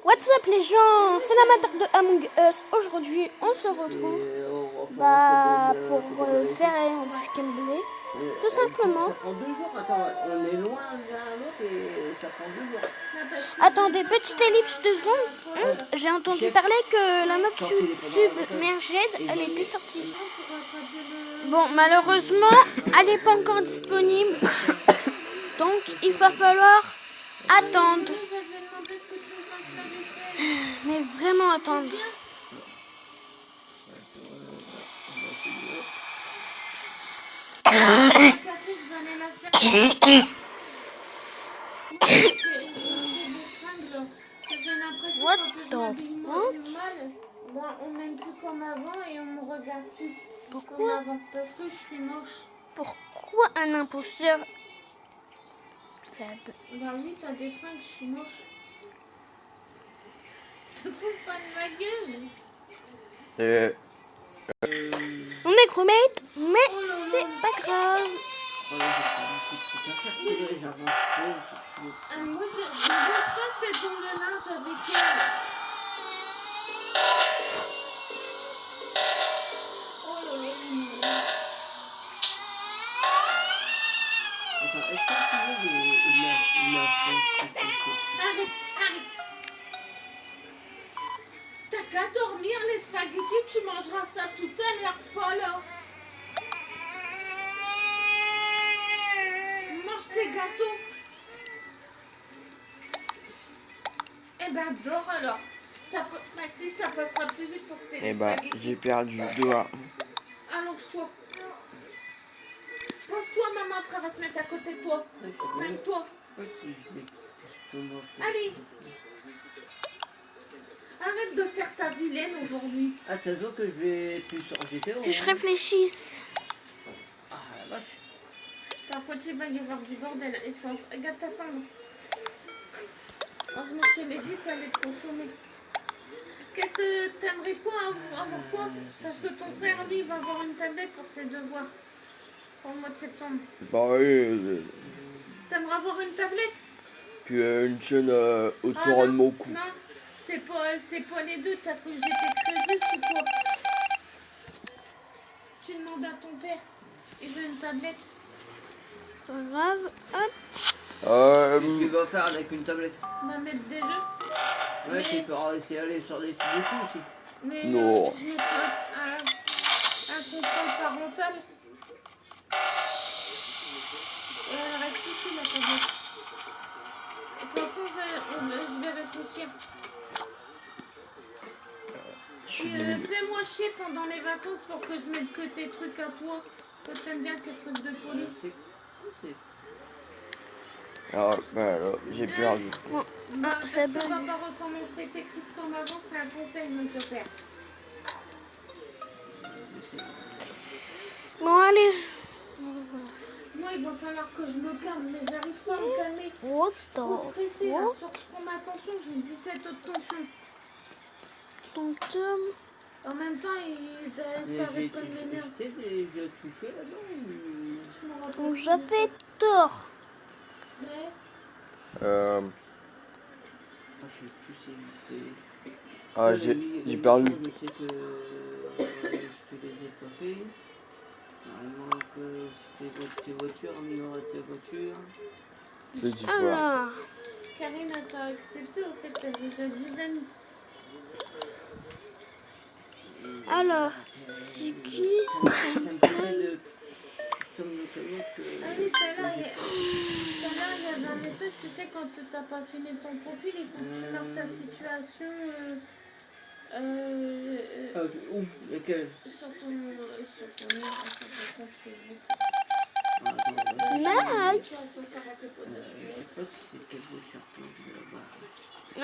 What's up les gens, c'est l'amateur de Among Us. Aujourd'hui on se retrouve pour faire du gameplay. Tout simplement. Ça prend 2 jours, attends, on est loin l'un l'autre et ça prend 2 jours. Attendez, petite ellipse 2 secondes. J'ai entendu parler que la map submerged, elle était sortie. Bon, malheureusement, elle n'est pas encore disponible. Donc il va falloir attendre. Mais vraiment attendre. What the fuck? On m'aime plus comme avant et on me regarde plus. Pourquoi? Parce que je suis moche. Pourquoi un imposteur? Bah oui, t'as des fringues, je suis moche. Te fous pas de ma gueule. On est crewmate, mais c'est pas grave. Moi, je bosse pas cette onde de linge avec elle. Oh là là. Attends, est-ce que tu veux une Arrête. T'as qu'à dormir les spaghettis, tu mangeras ça tout à l'heure, pas là. Mange tes gâteaux. Eh ben, dors alors. Si, ça passera plus vite pour que t'aies les spaghettis. j'ai perdu 2 doigts. Allonge-toi. Pose-toi, maman, après, elle va se mettre à côté de toi. Mets-toi. Allez. Arrête de faire ta vilaine aujourd'hui. Ah, ça se voit que je vais plus sur GTO. Je réfléchis. Ah, la vache. Par contre, il va y avoir du bordel. Regarde ta cendre. Heureusement que je l'ai dit, t'allais te consommer. Qu'est-ce que t'aimerais quoi avoir quoi? Parce que ton frère, lui, va avoir une tablette pour ses devoirs. Pour le mois de septembre. Bah oui, T'aimerais avoir une tablette? puis une chaîne autour de mon cou. Non, c'est pas les deux. T'as cru que j'étais crédus ou quoi? Tu demandes à ton père. Il veut une tablette. C'est pas grave. Hop. Qu'est-ce que tu vas faire avec une tablette? On va mettre des jeux. Ouais, tu peux essayer d'aller sur des sites de tout aussi. Mais Non. je mettrai un contrôle parental. Et elle reste ici, la tablette. De toute façon, je vais réfléchir. Fais-moi chier pendant les vacances pour que je mette que tes trucs à toi. Que t'aimes bien tes trucs de police. Ah, voilà, j'ai perdu. Bah, c'est parce qu'on bon. va pas recommencer tes crises comme avant, c'est un conseil, mon père. Bon, allez. Moi, il va falloir que je me calme, mais j'arrive pas à me calmer. What Je suis trop the stressée, là, fuck? je prends ma tension, j'ai 17 autres tensions. Donc, En même temps, ça arrête pas de m'énerver. T'es déjà tout fait là-dedans ou... Je m'en rappelle. j'avais tort. Mais, Je sais plus si t'es... Ah, j'ai perdu. Je sais que je te les ai pas fait. Normalement que tes voitures, on numéro de tes voitures. C'est du soir. Alors, Karine, t'as accepté, au fait, t'as déjà 10 amis. c'est qui? Ça me permet de... Comme notamment que... Ah oui, tout à l'heure, il y avait un message, tu sais, quand t'as pas fini ton profil, il faut que tu marques ta situation Où? Lequel? sur ton compte Facebook. Nice. Ça s'arrêtait pas de Je sais pas si c'est quelle voiture que je vais avoir.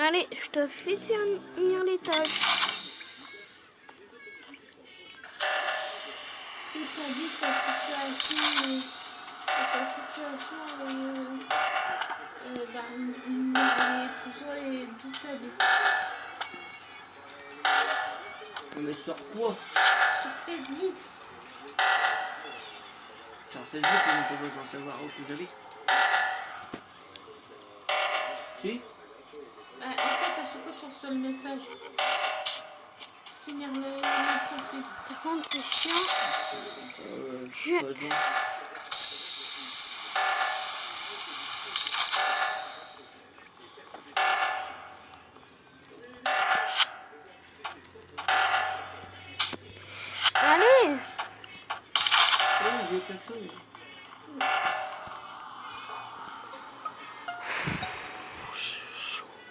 Allez, je te fais finir les tâches. Il t'a dit ta situation, tout ça et d'où t'habites. Mais sur quoi? Sur Facebook. Sur Facebook, on n'a pas besoin de savoir où tu habites. Si? En fait, toujours sur le message. Finir le profil. Par contre, c'est chiant. Je- Pas bien. Allez. Oh, j'ai personne.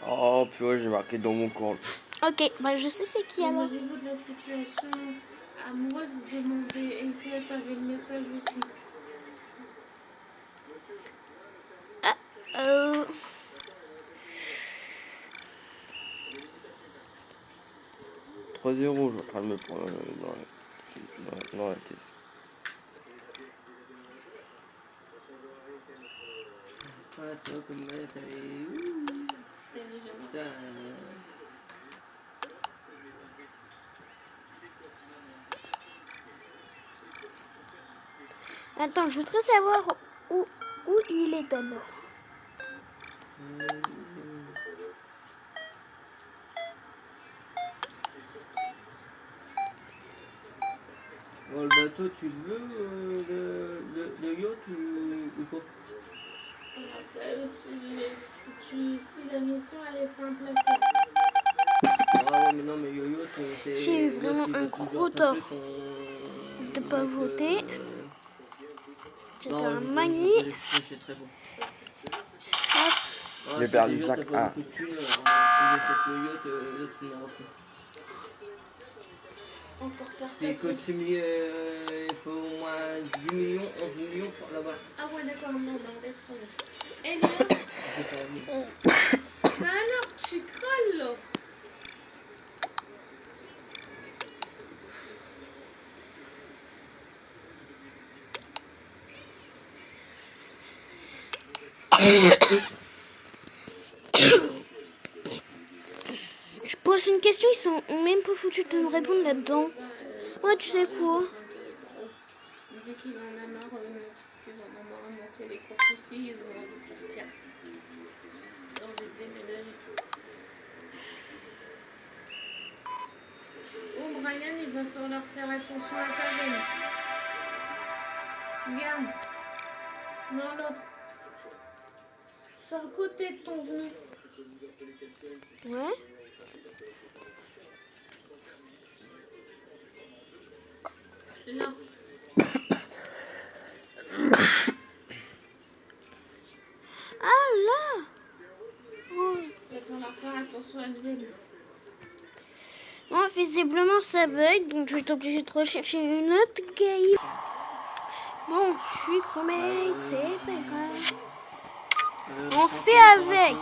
Oh, purée, j'ai marqué dans mon corps. Ok, bah je sais c'est qui Au alors. niveau de la situation amoureuse, demandez et que t'avais le message aussi. Euh... 3-0, je suis en train de me prendre dans la tête. Ah, tu vois, comme elle, t'avais. Putain. Attends, je voudrais savoir où il est d'abord. Bon, le bateau, tu le veux, le yacht ou pas? Après, si la mission elle est simple à faire. Ah ouais, mais non, mais le yacht, c'est. J'ai eu là, vraiment tu vas un toujours gros taper tort ton- de pas avec, voter. C'était non, un je magnifique. c'est très bon. J'ai si perdu déjà 5-1. t'as pas beaucoup de thunes, alors si j'achète le yacht, là tu m'en refais. Encore faire ça. Puis quand tu mets, il faut au moins 10 millions, 11 millions pour l'avoir. Ah ouais, d'accord, non, laisse tomber. Et là, Je vais pas revenir. mais alors, tu crolles là. Je pose une question, ils sont même pas foutus de me répondre là-dedans. Ouais, tu sais quoi? Il dit qu'il en a marre, qu'ils en ont marre de monter les courses aussi, ils ont envie de partir. Ils ont envie de déménager. Oh, Brian, il va falloir faire attention à ta veine. Regarde. Non, l'autre. Sur le côté de ton genou. Ouais. Là. Ah là. Oh. Il va falloir faire attention à la veine. Bon, visiblement ça bug, donc je vais être obligée de rechercher une autre cave. Bon, je suis chromée, c'est pas grave. On fait avec.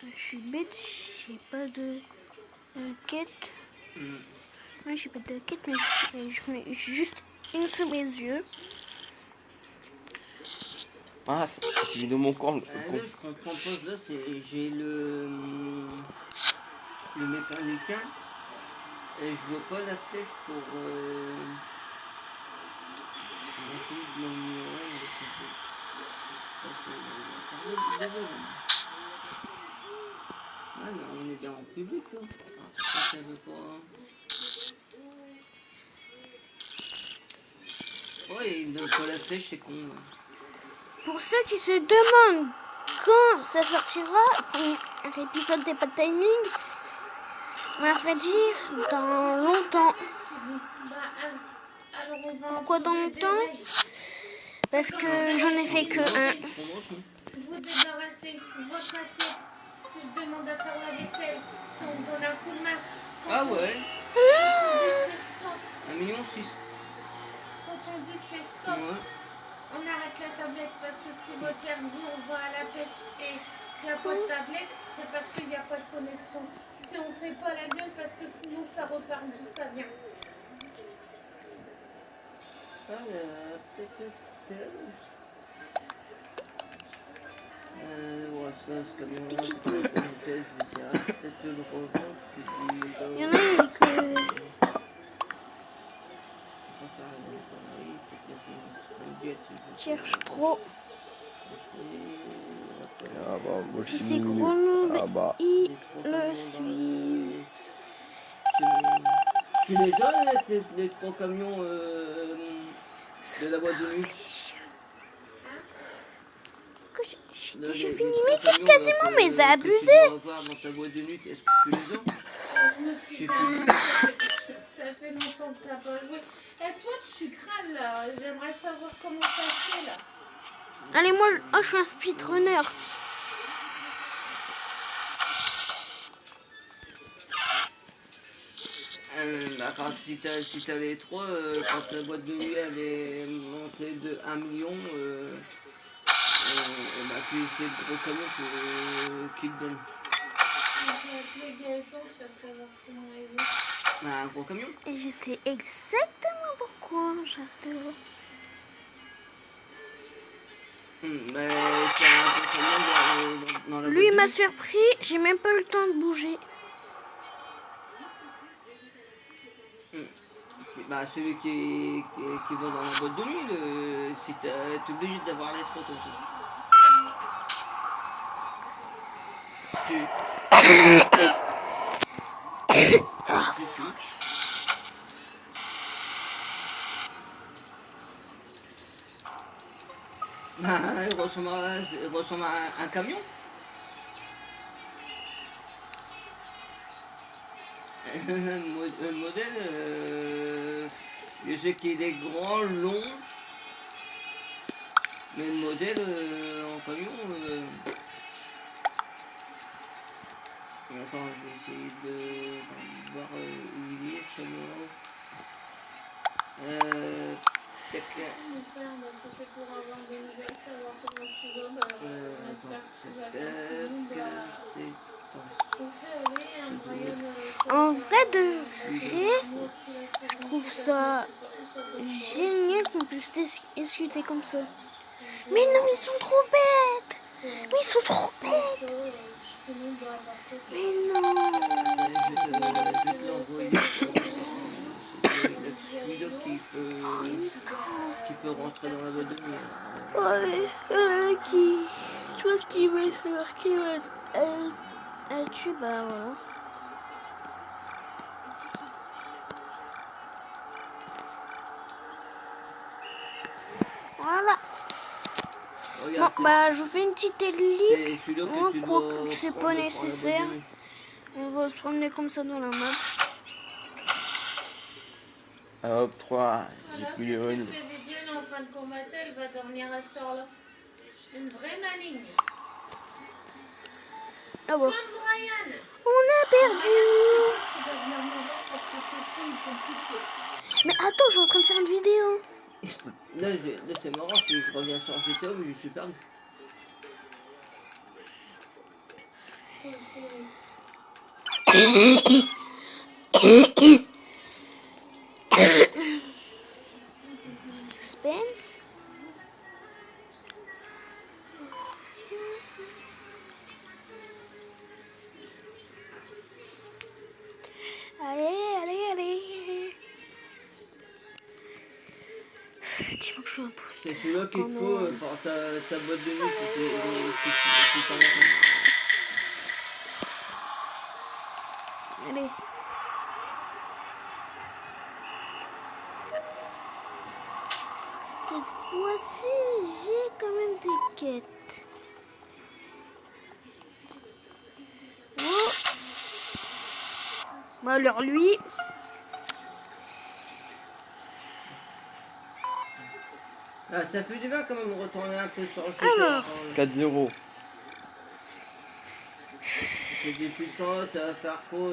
Je suis bête, j'ai pas de quête. Ouais, j'ai pas de quête, mais je mets juste une sous mes yeux. Ah, c'est mis dans mon corps. Là, je comprends pas. Là, j'ai le mécanicien et je vois pas la flèche pour essayer de m'améliorer. Parce que ah, mais on est bien en public là. Ah, ça veut pas. Ouais, il me donne pas la flèche, c'est con. Pour ceux qui se demandent quand ça sortira, l'épisode n'est pas de timing, mais à vrai dire, dans longtemps. Alors on va Pourquoi dans longtemps? Parce que j'en ai fait que un. vous débarrasser votre assiette. Si je demande à faire la vaisselle, si on me donne un coup de main. Ah ouais. Quand on dit c'est stop, 1,6 million. quand on dit c'est stop, Ouais. on arrête la tablette parce que si votre père dit on va à la pêche et il n'y a pas de tablette, c'est parce qu'il n'y a pas de connexion. Si on ne fait pas la gueule parce que sinon ça repart d'où ça vient. Ah, peut-être que c'est elle. Ouais, ça, ce camion-là, c'est pas le premier fait, je vais dire, peut-être le revendre, puis Il y en a il dit que... Cherche trop. Ah bah, moi Puis je c'est suis nul. Grenoble, Ah bah, ils le suivent. Tu les as, les 3 camions de la boîte de nuit? Que j'ai Les déjà 3 fini mes quêtes camions, quasiment, là, mais ça a que abusé. tu dois avoir dans ta boîte de nuit, est-ce que tu les as? Je me Je sais suis plus. pas. Ça fait longtemps que t'as pas joué. Et toi, tu crânes là. J'aimerais savoir comment ça se fait là. Allez, moi, je suis un speedrunner. D'accord, si t'as les 3, quand la boîte de nuit elle est montée de 1 million, bah, tu c'est le gros camion qui te donne. Je vais appeler Gaëtan, tu vas savoir comment il est. Bah, un gros camion. Et je sais exactement pourquoi j'appelle. Bah, c'est un gros camion dans la Lui, boîte il de m'a nuit. surpris. J'ai même pas eu le temps de bouger. Bah, celui qui va dans la boîte de nuit, si t'es obligé d'avoir les 3 toi aussi. Bah, il ressemble à un camion. Un modèle, je sais qu'il est grand, long, mais le modèle en camion. Attends, je vais essayer de voir où il est ce camion. Tac. C'était pour avoir des nouvelles, savoir comment tu vas. J'espère que tu vas faire tout le monde. En vrai de vrai, je trouve ça génial qu'on puisse discuter comme ça. Mais non, ils sont trop bêtes. Mais ils sont trop bêtes. Mais non. Je vais te l'envoyer. C'est celui-là qui peut rentrer dans la boîte de nuit. Ouais, qui... Je pense qu'il va se marquer un tube, bah voilà. Voilà. Regarde, Bon, bah, je vous fais une petite c'est ellipse. celui-là Moi, que tu quoi dois que c'est prendre pas pour la boîte de nécessaire. nuit. On va se promener comme ça dans la map. ah, hop, 3, j'ai plus les Je runes. t'avais dit, elle est en train de combattre, elle va dormir à cette heure-là. Une vraie maligne. Ah bon. Comme Brian. On a perdu. Tu vas venir me voir parce que tes filles, ils sont toutes. Mais attends, je suis en train de faire une vidéo. Là c'est marrant, je reviens sur GTA, mais je suis perdu. Suspense. Allez. Dis-moi que je suis un pouce. C'est celui-là qu'il te Oh faut non. pour ta boîte de nuit si t'en as. Allez. Cette fois-ci, j'ai quand même des quêtes. Oh. Bah alors lui. Ah, ça fait du bien quand même de retourner un peu sur le Alors. GTA. 4-0. C'est des puissants, ça va faire quoi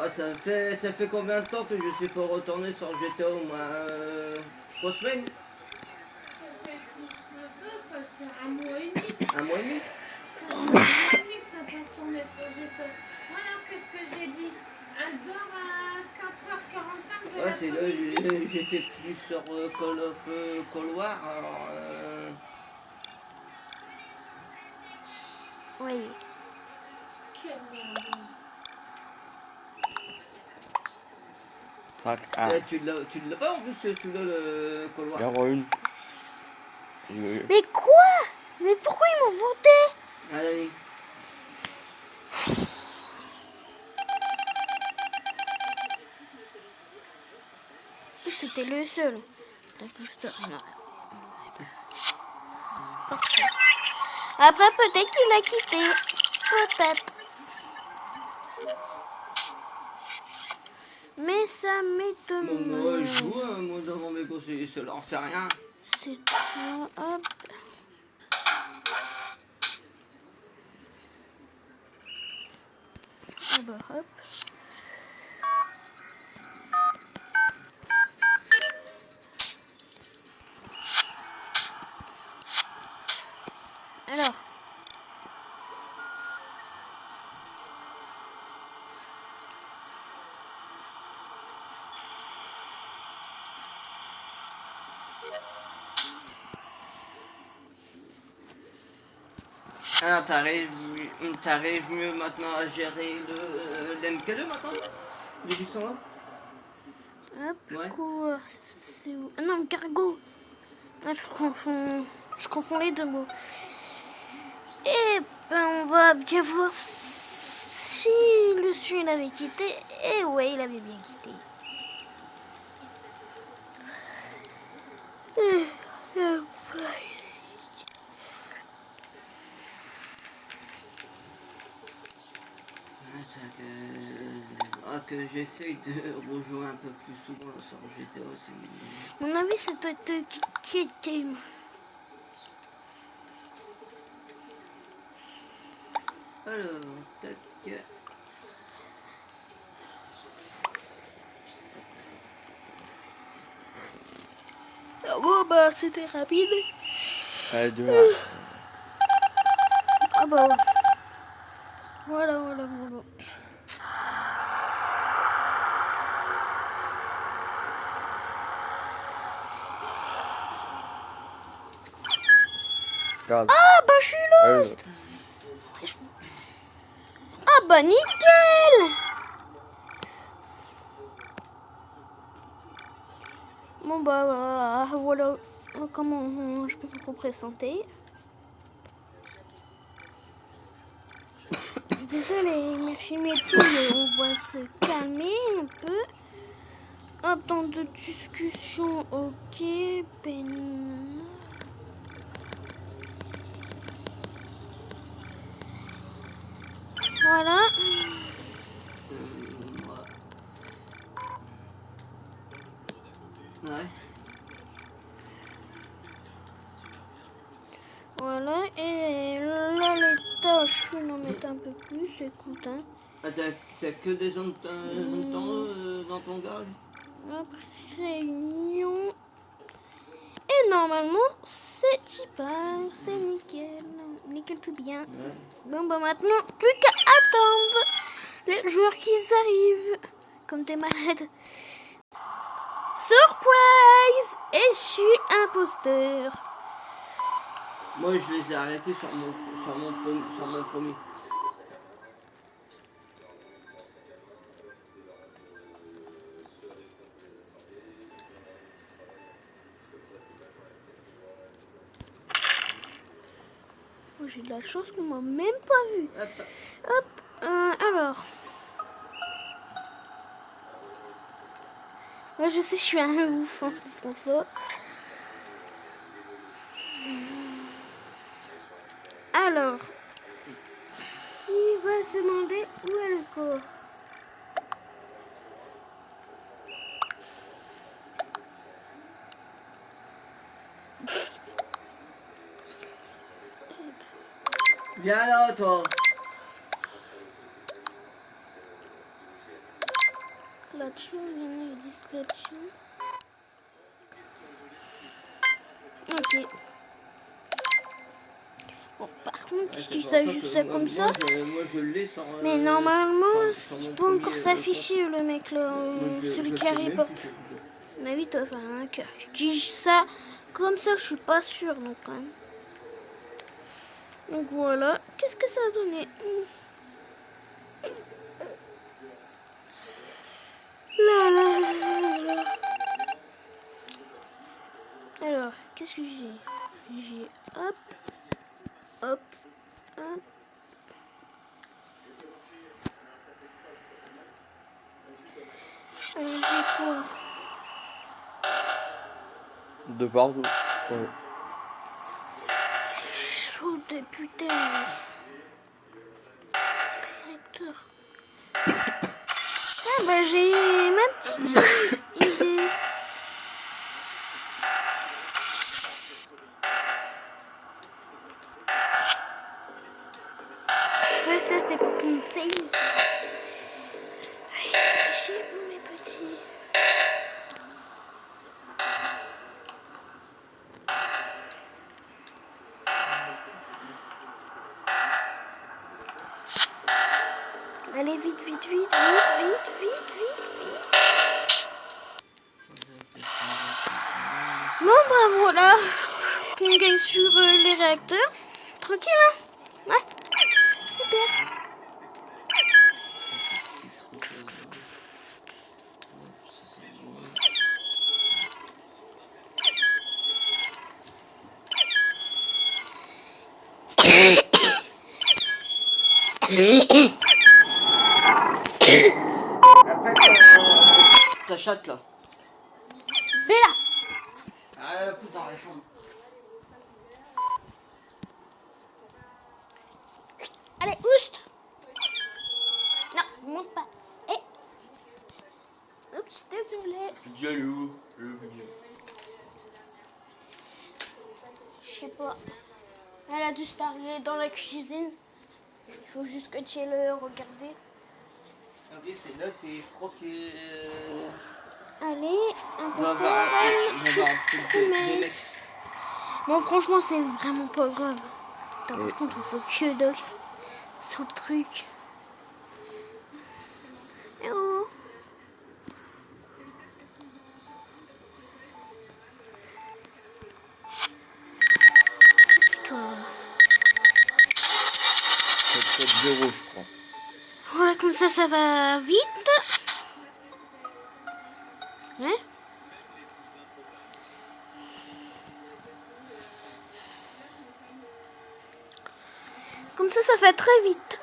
ça fait combien de temps que je suis pas retourné sur GTA au moins 3 semaines? Ça fait plus que ça fait un mois et demi. Un mois et demi? Ça fait un mois et demi que t'as pas retourné sur GTA. Voilà, qu'est-ce que j'ai dit? Elle dort à 4h45 de Ouais, c'est là, l'après-midi. j'étais plus sur Call War, alors Oui. Quelle merde. 5, 1. Tu l'as pas en plus, tu l'as le couloir. 0, 1. Mais quoi? Mais pourquoi ils m'ont voté? Allez. C'était le seul. Après, peut-être qu'il a quitté. Peut-être. Mais ça m'étonne. Moi, je joue, moi, devant mes conseillers, ça leur fait rien. C'est toi. Hop. Ah bah, hop. Alors. Alors, t'arrives mieux maintenant à gérer l'MK2 maintenant? Les 800 là? Hop. Ouais. Cours. C'est où? Ah non, cargo. Ah, je confonds les deux mots. Et ben, on va bien voir si le suit il avait quitté. Et ouais, il avait bien quitté. Que j'essaye de rejouer un peu plus souvent sur GTA aussi. Mon avis, c'est toi qui est game. Alors, tac. Ah bon, bah, c'était rapide. Allez, 2, 1. Ah bah, ouais. Voilà. Gaz. Ah bah, je suis là. Allez. Ah bah, nickel. Bon bah, voilà comment je peux vous présenter. Désolé, merci métier, mais on va se calmer un peu. Hop, temps de discussion, ok, Voilà. Ouais. Voilà, et là les tâches, je vais en mettre un peu plus, écoute, hein. Ah, t'as que des zones de temps dans ton garage? Hop, réunion. Et normalement, c'est typage, c'est nickel. Nickel tout bien. Ouais. Bon, bah maintenant, plus qu'à attendre les joueurs qui arrivent. Comme t'es malade. Surprise! Et je suis imposteur. Moi, je les ai arrêtés sur mon premier. Oh, j'ai de la chance qu'on m'a même pas vu. Hop. Hop, alors. Moi, je sais, je suis un ouf en faisant ça. Alors, qui va se demander où est le corps? Viens là, toi. Là-dessus, il y en a des là-dessus. Ok. Bon, par contre, je dis ça juste comme ça. Moi, je l'ai sans. Mais normalement, sans il mon doit encore premier, s'afficher le mec là, celui qui reporte. Mais oui, toi, enfin, je dis ça comme ça, je suis pas sûre donc quand même. Donc voilà, qu'est-ce que ça a donné? Là, là, là, là. Alors, qu'est-ce que j'ai? J'ai hop, hop, hop. J'ai quoi? De partout. Ouais. C'est chaud de putain. Réacteur. Ah bah j'ai ma petite idée. Ouais, ça c'est pour qu'on faille. J'ai où mes petits? Allez, vite, vite, vite, vite, vite, vite, vite, vite. Bon, bah voilà. Qu'on gagne sur les réacteurs. Tranquille, hein? Ouais. Super. Ta chatte là. Bella. Ah, la foutre dans la chambre. Allez, oust. Non, monte pas. Eh. Oups, désolé. Jaloux, le vidéo. Je sais pas. Elle a disparu dans la cuisine. Il faut juste que tu le regarder. Ok, c'est là, c'est, je crois que. Allez, un On va poster. voir des mecs. Bon, franchement, c'est vraiment pas grave. Par contre, il faut que Dox sur le truc. Eh oh. Putain. C'est peut-être 0, je crois. Voilà, comme ça va vite. Hein? Comme ça fait très vite.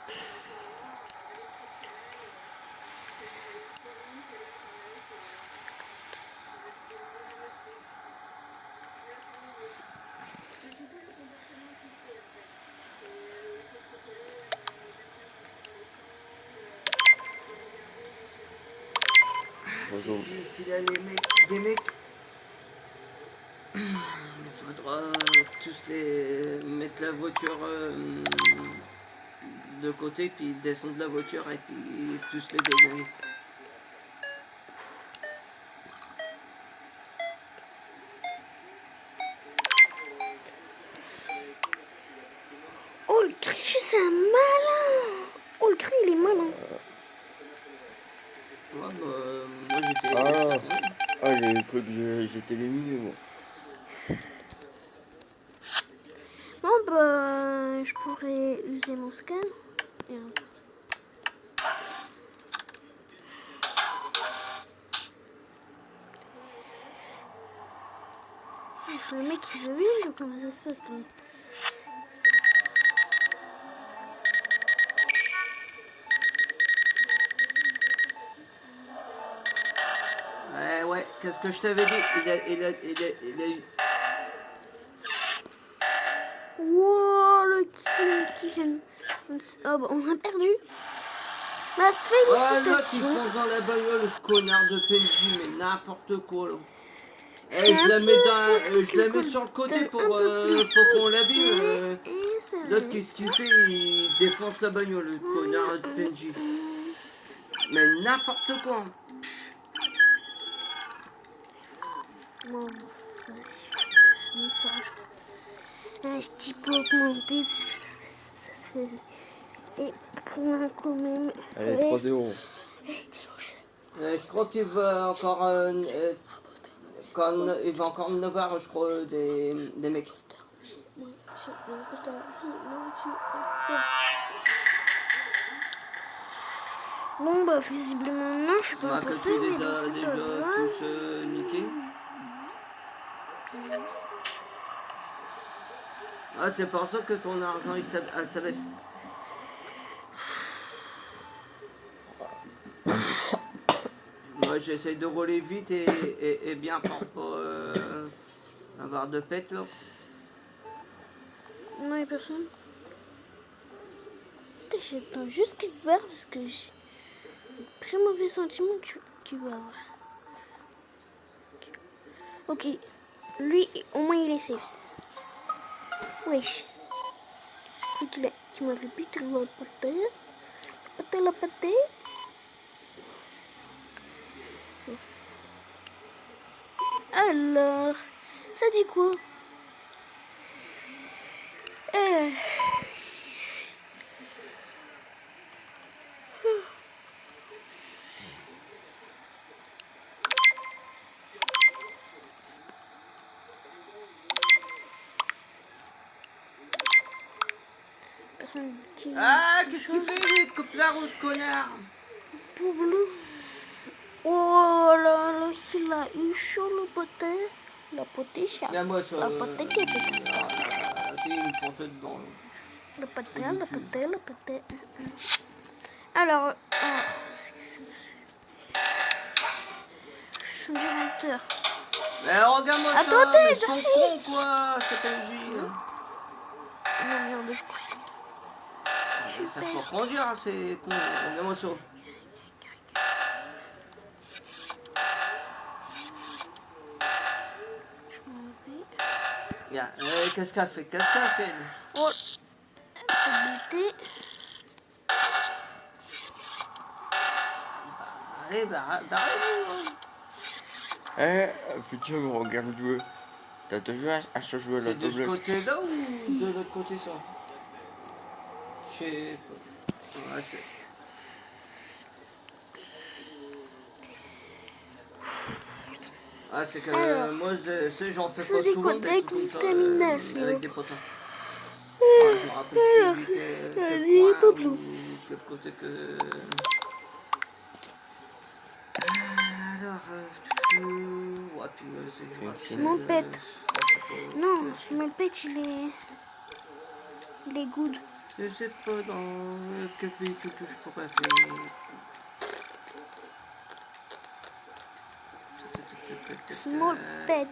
Bonjour. S'il y a des mecs, il faudra tous les mettre la voiture de côté, puis descendre de la voiture et puis tous les dégommer. Oh, le cri, c'est un malin. Oh, le cri, il est malin. Ouais, bah, moi j'étais. Ah, j'ai cru que j'étais éliminé, moi. Bon, bah, je pourrais user mon scan. Et le mec il veut vivre, comment ça se passe toi? Ouais, qu'est-ce que je t'avais dit? Il a eu. Wow, le kill. Oh, bah, on a perdu. Ma Ah, l'autre il félicitations. fonce dans la bagnole, ce connard de PNJ, mais n'importe quoi là. Eh, je la mets sur le côté pour qu'on l'abîme. L'autre, qu'est-ce qu'il fait? Il défonce la bagnole, le connard de PNJ. Mais n'importe quoi. Je dis pas augmenter parce que ça se fait. Et pour moi quand même. Allez, 3-0. Je crois qu'il va encore. Il va encore 9 heures, je crois, des mecs. Bon bah visiblement non, je suis pas Que imposteur, tu mais les bon, as c'est déjà pas grave. tous niqués. Ah, c'est pour ça que ton argent elle s'abaisse. Moi j'essaie de rouler vite et bien pour pas avoir de pète là. Non, y'a personne. Putain, j'attends juste qu'il se barre parce que j'ai un très mauvais sentiment qu'il va avoir. Ok, lui au moins il est safe. Wesh. Je crois qu'il m'avait buté le poté. La pâté. Alors, ça dit quoi? Ah, qu'est-ce qu'il fait? Il coupe la route, connard! Poubelou. Oh là là, il a eu chaud le poté. La poté, chat. Là, moi, ça. La poté qui était. Il me fonce dedans. Le poté. Alors, je suis directeur. Mais regarde-moi ça! Attendez, Mais ils sont cons, quoi, cet MJ! Non, merde, je crois. Ça faut conduire, c'est con. Regarde-moi ça. Je m'en vais. Regarde, qu'est-ce qu'elle fait? Qu'est-ce qu'elle fait? Oh, buté. Allez, bah, Eh, putain, me regarde jouer. T'as déjà à se jouer la c'est de ce tablette. côté-là ou de l'autre côté, ça? Je sais pas. Ouais, c'est que Alors, moi, j'en fais c'est pas des souvent quoi, des trucs comme ça, décontamination. avec des potins. Ouais, je me rappelle plus quel point ou quel côté que... Alors, ouais, puis c'est gratuit. Je m'en pète. Non, je me pète, il est good. Je sais pas dans quel véhicule que je pourrais faire. Small pet.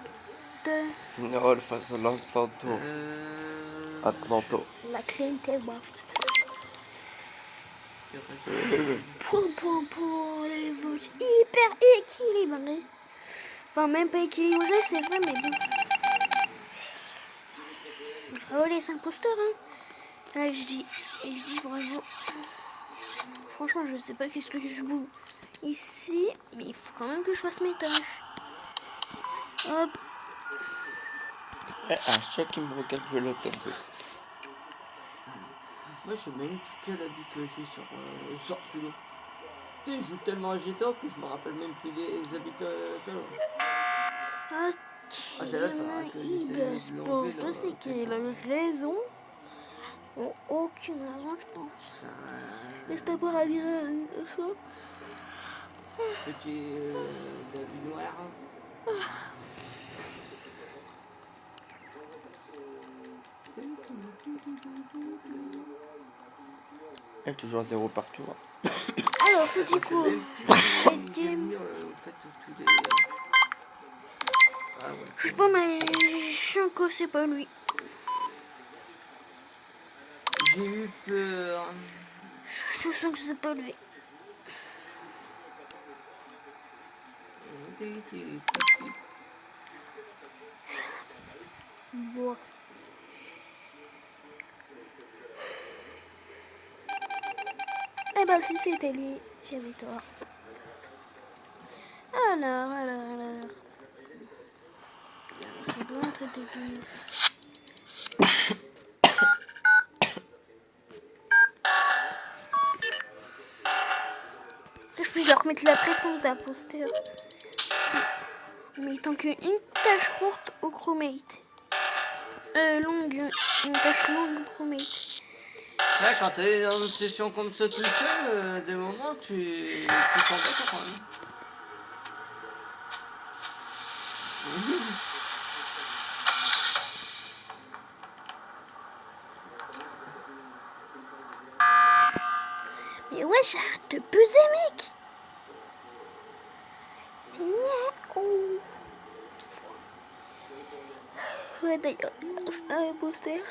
Non, le face de l'Atlanto. Atlanto. La clientèle, bah. Pour les votes hyper équilibrés. Enfin, même pas équilibré, c'est vrai, mais bon. Oh, les imposteurs, hein. Là, je dis bravo. Franchement, je sais pas qu'est-ce que je joue ici, mais il faut quand même que je fasse mes tâches. Hop. Eh, à chaque qui me regarde, je vais le taper. Moi, je sais même plus quel habit que j'ai sur celui-là. Tu sais, je joue tellement à GTA que je me rappelle même plus des habits que là. Ok. Ah, c'est là, ça va que Je sais qu'il a eu raison. Bon, aucune raison, je pense. Laisse d'abord à virer ça. Petit habit noir. Eh, toujours 0 partout. Hein. Alors, c'est du coup. Je sais pas, mais je sens que c'est pas lui. J'ai eu peur. Je sens que c'est pas lui. Bon. Eh ben, si c'était lui, j'avais tort. Alors. C'est bon, un truc dégueu. Je vais leur mettre la pression aux imposteurs. Mais tant qu'une tâche courte au crewmate. longue, une tâche longue Chromate. Là, quand t'es dans une session comme ça tout seul, des moments, tu t'en vas quand même. Mais ouais, j'arrête de buzzer, mec. C'est miaou. Ouais, d'ailleurs, c'est un poster.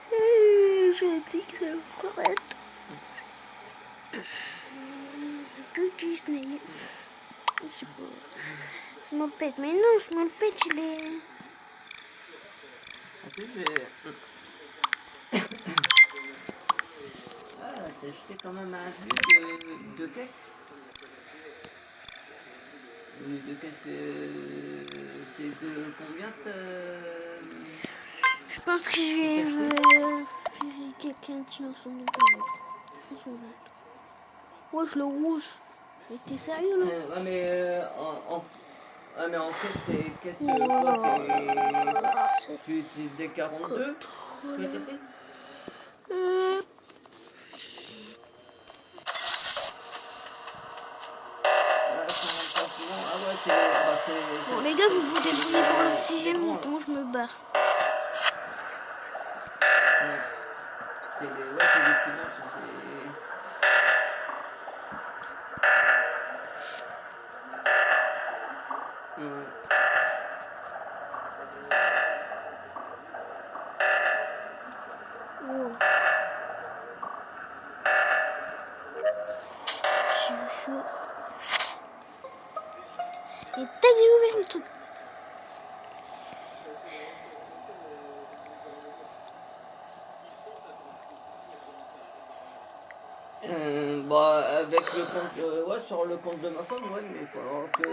Je dis que c'est correct. Plus Disney. Small Pet, mais non, Small Pet, il est... En plus, t'as acheté quand même un vieux de caisse. De caisse, c'est de combien Je pense que je vais virer quelqu'un sur son numéro. Wesh, le rouge. Mais t'es sérieux, là? ouais, mais ouais, mais en fait, c'est qu'est-ce que quoi, c'est tu des 42 peut-être. Bon, les gars, vous vous débrouillez pour le sixième, moi je me barre. C'est des finances. Oh. C'est chaud. Et tac, j'ai ouvert le truc. Bah, avec le compte, ouais, sur le compte de ma femme, ouais, mais il faudra que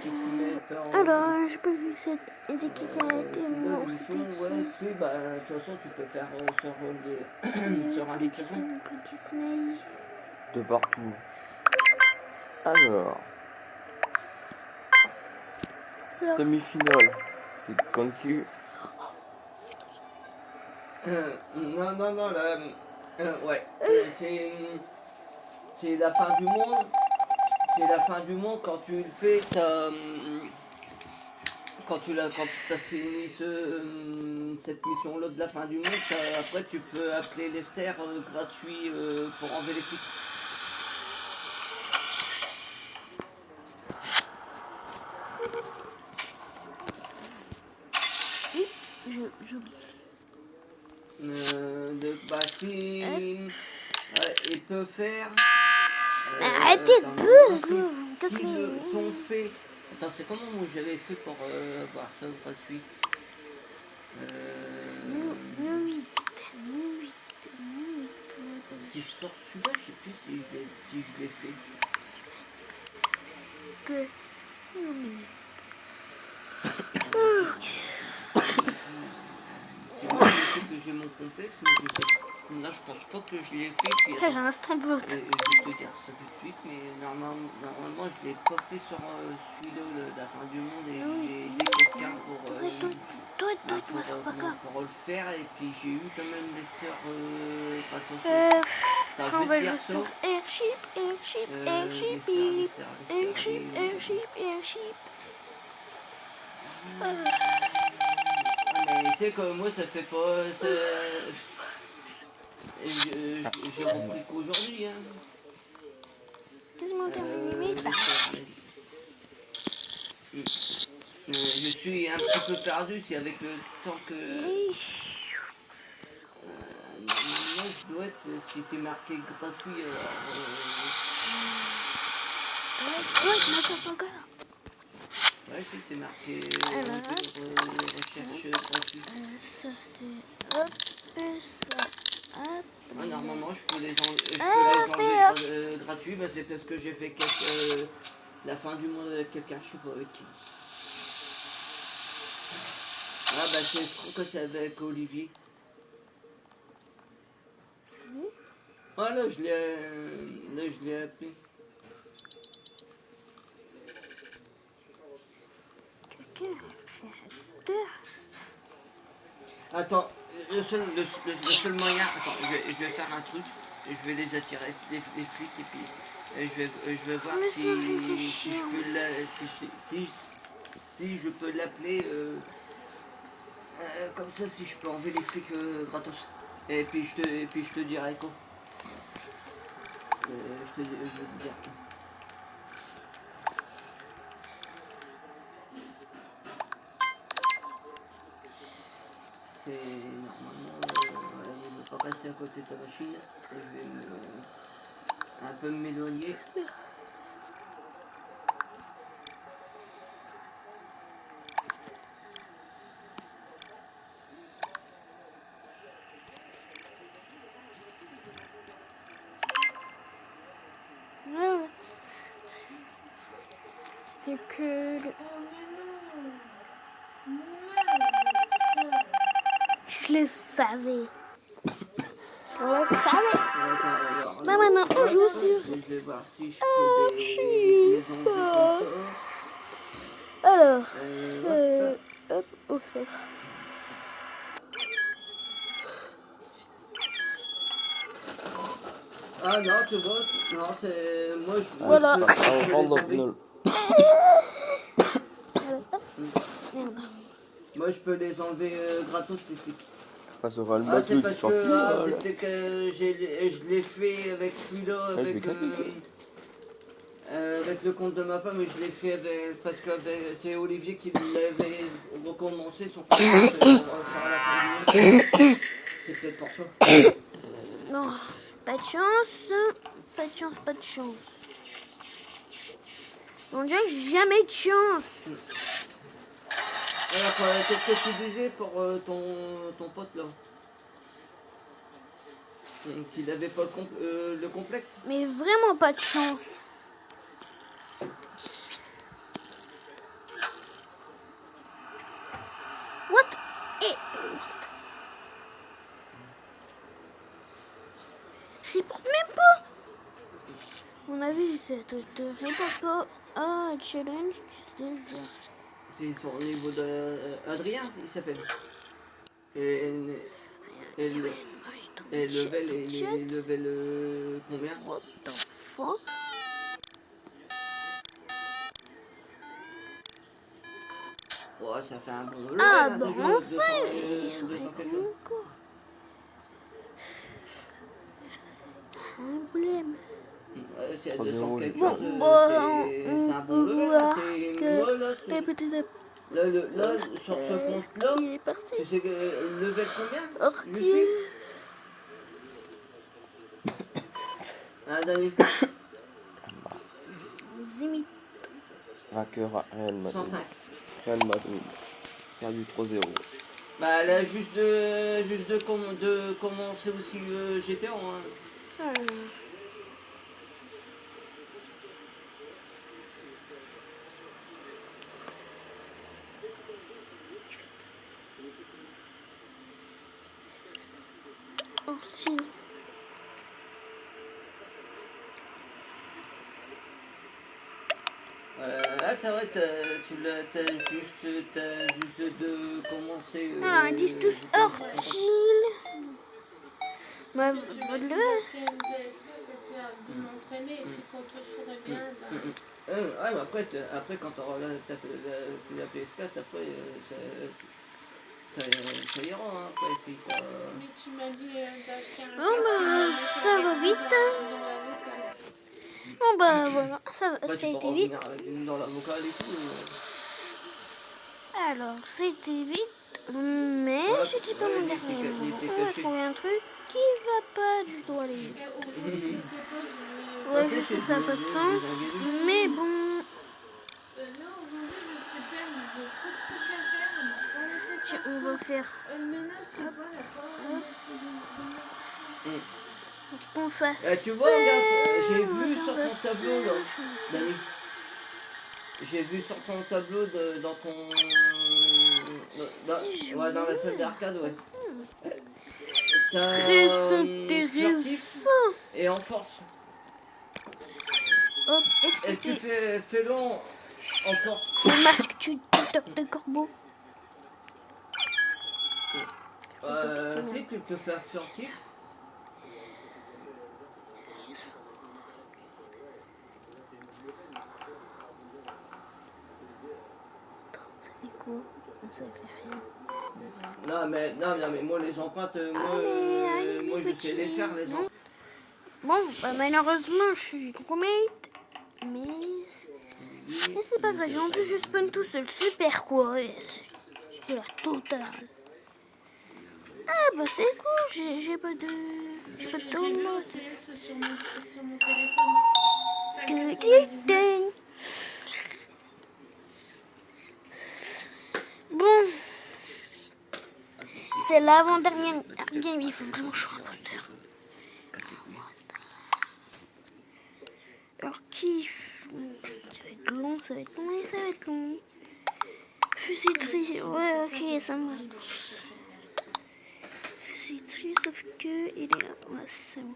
tu te mettes en... Alors, j'ai pas vu cette étiquette et moi, c'était ouais, oui, bah, de toute façon, tu peux faire sur invitation. Disney. De partout. Alors. Semi-finale. C'est concu. Non, là, ouais, c'est la fin du monde. C'est la fin du monde quand tu le fais, quand tu as fini cette mission-là de la fin du monde, après tu peux appeler Lester gratuit pour enlever les flics. Bah si... Ouais, il peut faire... Arrêtez de buzz, vous me cassez S'ils les... le sont fait... Attends, c'est comment moi j'avais fait pour avoir ça gratuit Si je sors celui-là, je sais plus si je l'ai fait. Que... C'est moi qui sais que j'ai mon complexe, mais je sais. Là, je pense pas que je l'ai fait. Puis, J'ai un instant de vote. je vais te dire ça tout de suite, mais normalement je l'ai pas fait sur celui-là de la fin du monde et j'ai aidé quelqu'un pour le faire et puis j'ai eu quand même Lester gratos. On va jouer sur Airship. Mais tu sais que moi ça fait pas... J'ai repris qu'aujourd'hui. Hein. Laisse-moi terminer. Je suis un petit peu perdu si avec le temps que... Normalement je dois être, si c'est marqué gratuit... Ouais, si c'est marqué recherche gratuite. Ça c'est... Hop, ça... Hop. Ouais, normalement je peux les enlever gratuits, bah, c'est parce que j'ai fait la fin du monde avec quelqu'un, je sais pas avec qui. Ah bah je crois que c'est avec Olivier. Ah là je l'ai appelé. Quelqu'un a fait deux. Attends, le seul moyen... Attends, je vais faire un truc. Je vais les attirer, les flics, et puis je vais voir si je peux l'appeler... comme ça, si je peux enlever les flics gratos. Et puis je te dirai quoi. Je vais te dire. C'est normalement, il ne va pas passer à côté de ta machine. Et je vais un peu m'éloigner. C'est que le... Je le savais. Je le savais. Bah maintenant on joue sur... Je vais voir si je peux les enlever. Alors, hop, hop. Ah non, tu vois, non, c'est... Moi, je... Voilà. je peux les enlever. Moi, je peux les enlever gratos, les flics. Ça va le Ah, c'est battu, parce que c'était que je l'ai fait avec celui-là, avec le compte de ma femme, et je l'ai fait avec, parce que c'est Olivier qui l'avait recommencé son compte. C'est peut-être pour ça. Non, pas de chance. Pas de chance, pas de chance. On dirait que j'ai jamais de chance. Alors, qu'est-ce que tu disais pour ton pote là? Qu'il n'avait pas le complexe? Mais vraiment pas de chance. What? Et... Je reporte même pas. On a vu, ça te reporte pas. Ah, challenge, tu sais, C'est son niveau d'Adrien, il s'appelle. Et level, combien? What the fuck? Ouais, ça fait un bon level. Ah, hein, bon, déjà, enfin, ils sont 200 quelque chose. encore. Un problème. Ouais, c'est à 200 quelque Bon, chose. bon, C'est un bon level. Hein, c'est moi là. Les petits Là, sur ce compte-là, il est parti. tu sais que level combien? Je Orti. suis. Ah, Dani. Zimit. Vainqueur à Real Madrid. 105. Real Madrid. Perdu 3-0. Bah, elle a juste de commencer aussi GTA. Hein. Orti. Là, c'est vrai, t'as juste de commencer. Alors, ils disent tous Ortil. Bah, Tu vas voilà. dire acheter une PS4 et puis de m'entraîner. Et puis quand je serai bien, bah, Ouais, mais après quand tu auras la PS4, après, ça ira. Hein, après, si t'as... mais tu m'as dit d'acheter un Bon, bah, casque, ça va vite. dans la locale. Bon, bah, voilà. Ça a tu été pourras vite. revenir dans la vocale et tout. Alors, c'était vite. Mais Ouais, je dis pas mon il était dernier mot. caché. On a trouvé un truc qui va pas du tout aller. Et aujourd'hui, je sais pas, Ouais, je sais, ça n'a pas de sens. Mais bon. non, aujourd'hui, je suis perdue. J'ai trop de trucs à faire. On m'a pas laissé On va faire. menace, tu vois, la parole. On fait. Tu vois, regarde, j'ai vu sur ton tableau là, Dani. J'ai vu sur ton tableau dans ton... ouais, dans la salle d'arcade, ouais. Très intéressant. Et en force. Hop, et Et tu c'était. fais long en force. Le masque du docteur de corbeau. Si tu peux faire sortir. Ça fait quoi? Ça fait rien. Non, mais moi les empreintes, moi je sais les faire les empreintes. Bon, bah, malheureusement, je suis crewmate, mais c'est pas grave. En plus, je spawn tout seul, super quoi. C'est la totale. Ah bah c'est cool, j'ai pas de... J'ai pas de J'ai tournoi. vu OCS sur mon téléphone. 5,99. Bon, c'est l'avant-dernière game, il faut vraiment que je sois un poster. Alors qui? Ça va être long, ça va être long et ça va être long. Fusil tri, ouais ok, ça me va. Fusil tri, sauf que il est là, ouais c'est bon.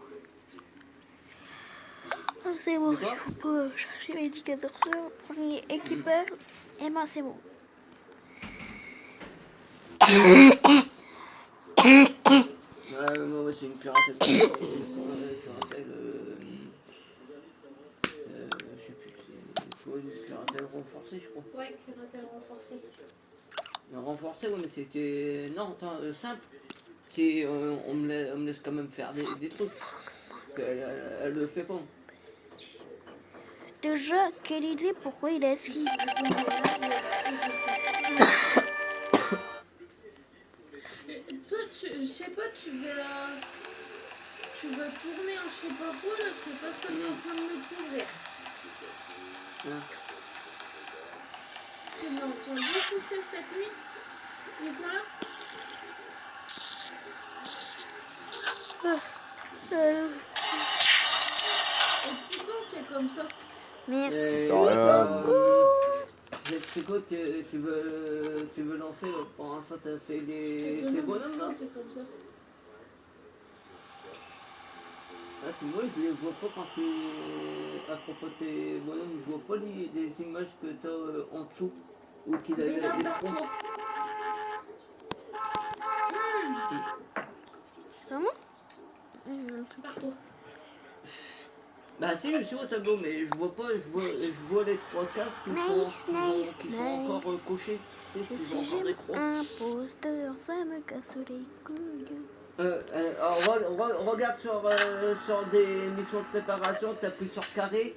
Ah c'est bon, il faut pas chercher mes indicateurs sur premier équipeur, et ben c'est bon. Moi c'est une curatelle. Je sais plus, c'est quoi, une curatelle renforcée, je crois. Ouais, curatelle renforcée. Renforcée, ouais, mais c'était. Non, attends, simple. Si on me laisse quand même faire des trucs. Elle le fait pas. Déjà, quelle idée, pourquoi il a esquivé? Toi, je sais pas, tu veux tourner en je sais pas quoi, là, je sais pas ce que tu es en train de me couvrir. Tu m'as entendu pousser cette nuit, Nicolas? Et pourquoi t'es comme ça? Merci C'est quoi que tu veux lancer là? Pour l'instant, t'as fait des bonhommes là? T'es comme ça. Ah, c'est moi, je les vois pas quand tu. À propos de tes bonhommes, je vois pas les images que t'as en dessous. Ou qu'il a eu Regarde des par troncs. toi. Vraiment? Par-toi. Bah si, je suis au tableau, mais je vois pas, je vois les trois cases qui sont encore cochées. Tu sais, Si qui ont encore des croix. j'aime un poster, ça me casse les couilles. Alors, regarde sur des missions de préparation, tu appuies sur carré.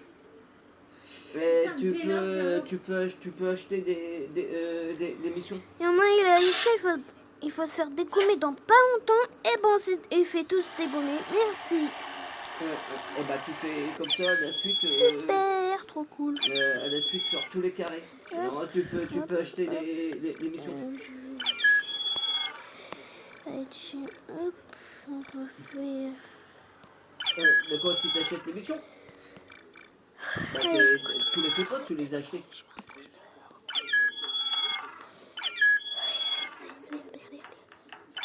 Et Putain, tu peux acheter des missions. Il y en a, il faut se faire dégommer dans pas longtemps. Et bon, il fait tous dégommer. Merci. Et bah tu fais comme ça à la suite. Super, trop cool. À la suite sur tous les carrés. Alors, tu peux acheter les missions. Allez, hop, on va faire... Mais quoi, si tu achètes les missions? Bah, tu les fais pas, tu les as achetées.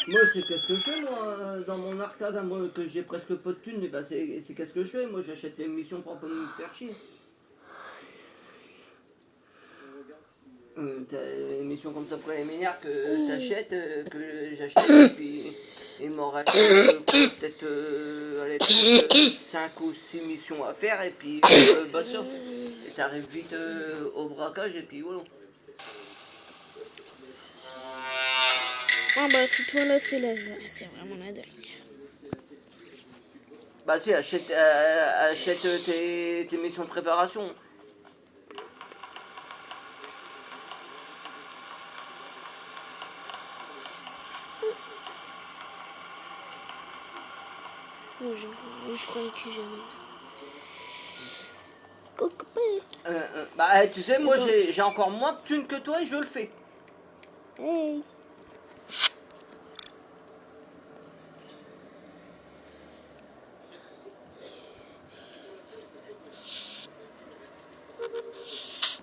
Moi, c'est qu'est-ce que je fais, moi, dans mon arcade, hein, moi, que j'ai presque pas de thunes, mais bah, c'est qu'est-ce que je fais, moi, j'achète les missions pour pas me faire chier. T'as une mission comme ça pour les milliards que t'achètes, que j'achète, et puis il m'en reste peut-être 5 ou 6 missions à faire, et puis bah ça, et t'arrives vite au braquage, et puis voilà. Ah bah cette fois-là, c'est vraiment la dernière. Bah si, achète tes missions de préparation. Je croyais que j'avais... Cockpit. Bah tu sais, moi j'ai encore moins de thunes que toi et je le fais. Hey.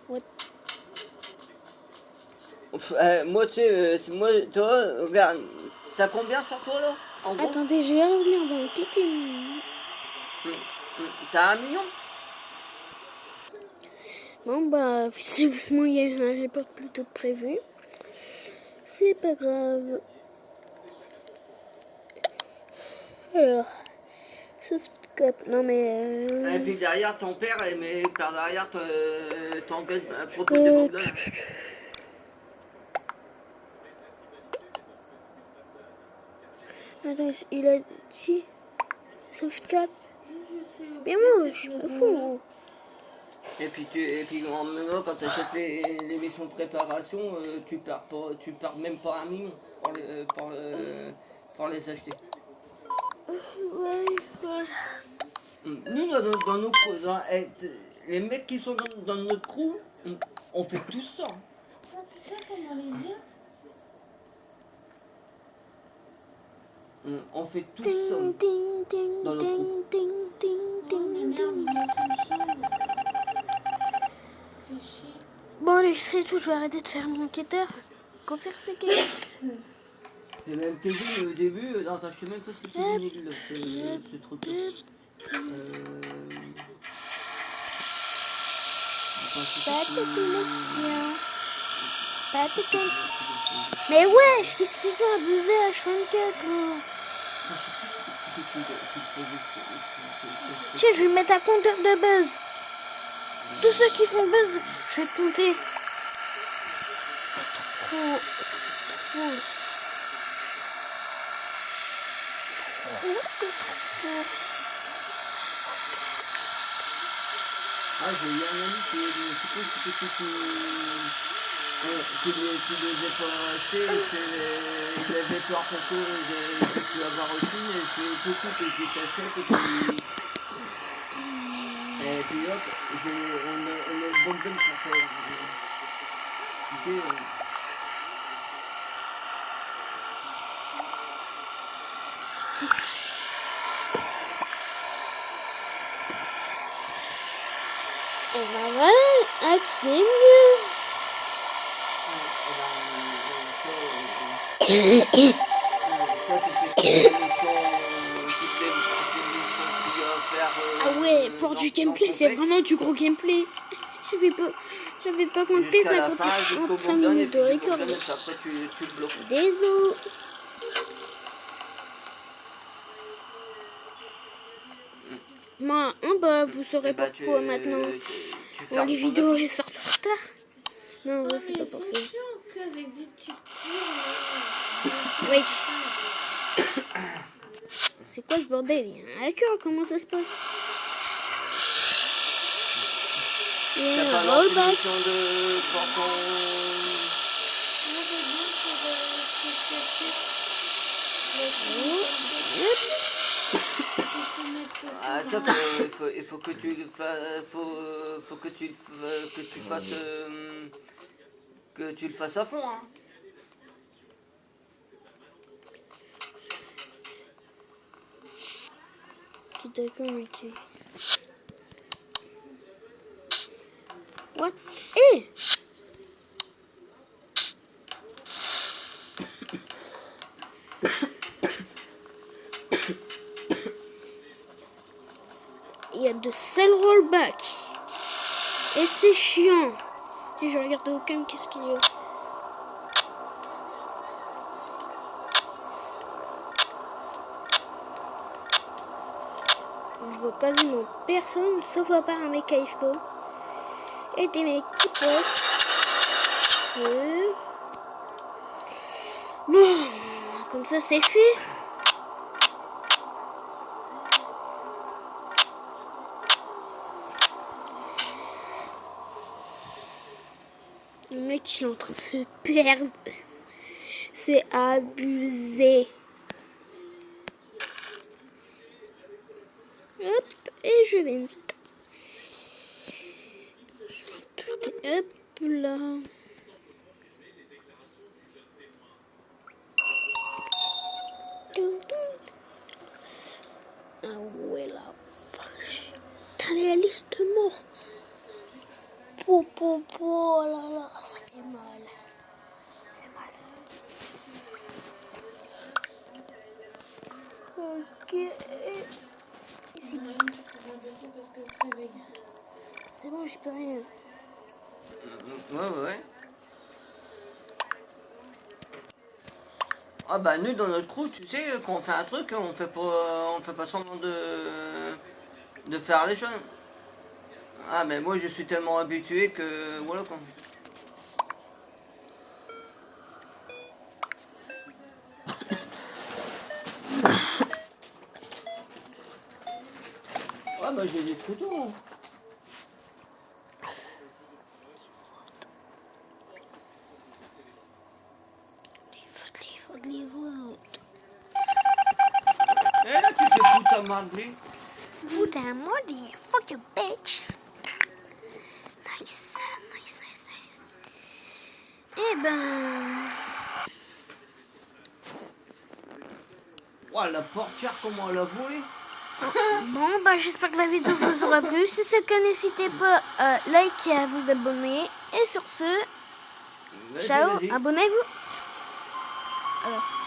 What? Moi tu sais, moi, toi, regarde, t'as combien sur toi là? En gros? Attendez, je vais revenir dans quelques minutes. T'as 1 million? Bon bah, visiblement il y a eu un report plus tôt que prévu. C'est pas grave. Alors, soft cup, non mais... Et puis derrière ton père, mais par derrière t'engueule à propos de Bogdan. Attends, il a dit soft cap. Je sais aussi, Mais moi, c'est je suis le pas besoin. fou. Et puis en même temps, quand tu achètes les missions de préparation, tu perds même pas 1 million pour les acheter. Ouais, ouais. Nous, les mecs qui sont dans notre crew, on fait tout ça. Ah putain, comment elle est bien. On fait tout Ding, ça ding, ding, dans notre crew. ding, ding, ding, Oh mais ding, merde, ding. il met tout seul. Fais chier. Bon, allez, c'est tout, je vais arrêter de faire mon enquêteur. Qu'on faire ces quêtes. J'ai même te dit au début, non, attends, je sais même pas si c'est nul ce truc. Pas de connexion. Pas de connexion. Mais wesh, qu'est-ce qu'ils ont abusé à H24 là? Tiens, je vais mettre un compteur de buzz. Tous ceux qui font buzz, je vais compter. Trop. Ah, j'ai eu un ami qui devait pas acheter, il avait peur pour que j'ai pu avoir aussi, et c'est tout que t'achètes et puis hop, on est bon pour faire. Tu sais, Et ben voilà, c'est mieux. Ah ouais, pour du gameplay, c'est vraiment du gros gameplay. J'avais pas compté, ça compte 5 minutes de record. Après tu le bloques. Désolé. Moi, bah, vous saurez pourquoi maintenant. Bon, les vidéos elles sortent en retard. Non, Ah ouais, c'est mais pas ils sont pour ça. chiants qu'avec des petites cours. Oui. C'est quoi ce bordel? D'accord, comment ça se passe? Et T'as pas un lancé rollback. l'émission de pour ton... Moi j'ai dit Ah, ça, il faut que tu le fasses, faut que tu fasses, que tu le fasses à fond, hein. C'est d'accord, mais tu... What? Eh! Il y a de sales rollbacks. Et c'est chiant. Si je regarde au cam, qu'est-ce qu'il y a? Je vois quasiment personne, sauf à part un mec à IFCO. Et des mecs qui postent. Bon, comme ça c'est fait. Le mec il est en train de se perdre. C'est abusé. Hop, et je vais... Hop là. Ah ouais la vache. T'as les listes morts. Oh là là, ça fait mal. C'est mal. Ok. Ici. C'est bon, je peux rien. Ouais. Ah bah nous dans notre crew, tu sais, quand on fait un truc, on fait pas semblant de faire les choses. Ah mais moi je suis tellement habitué que voilà quoi. Ah bah j'ai des couteaux. Hein. Et là tu fais foutre ta marde. Puta madre, fuck you bitch. Nice, nice, nice, nice. Eh ben... Oh la portière comment elle a volé. Bon, bah j'espère que la vidéo vous aura plu. Si c'est le cas, n'hésitez pas à liker, à vous abonner. Et sur ce, ciao, abonnez-vous. Alors.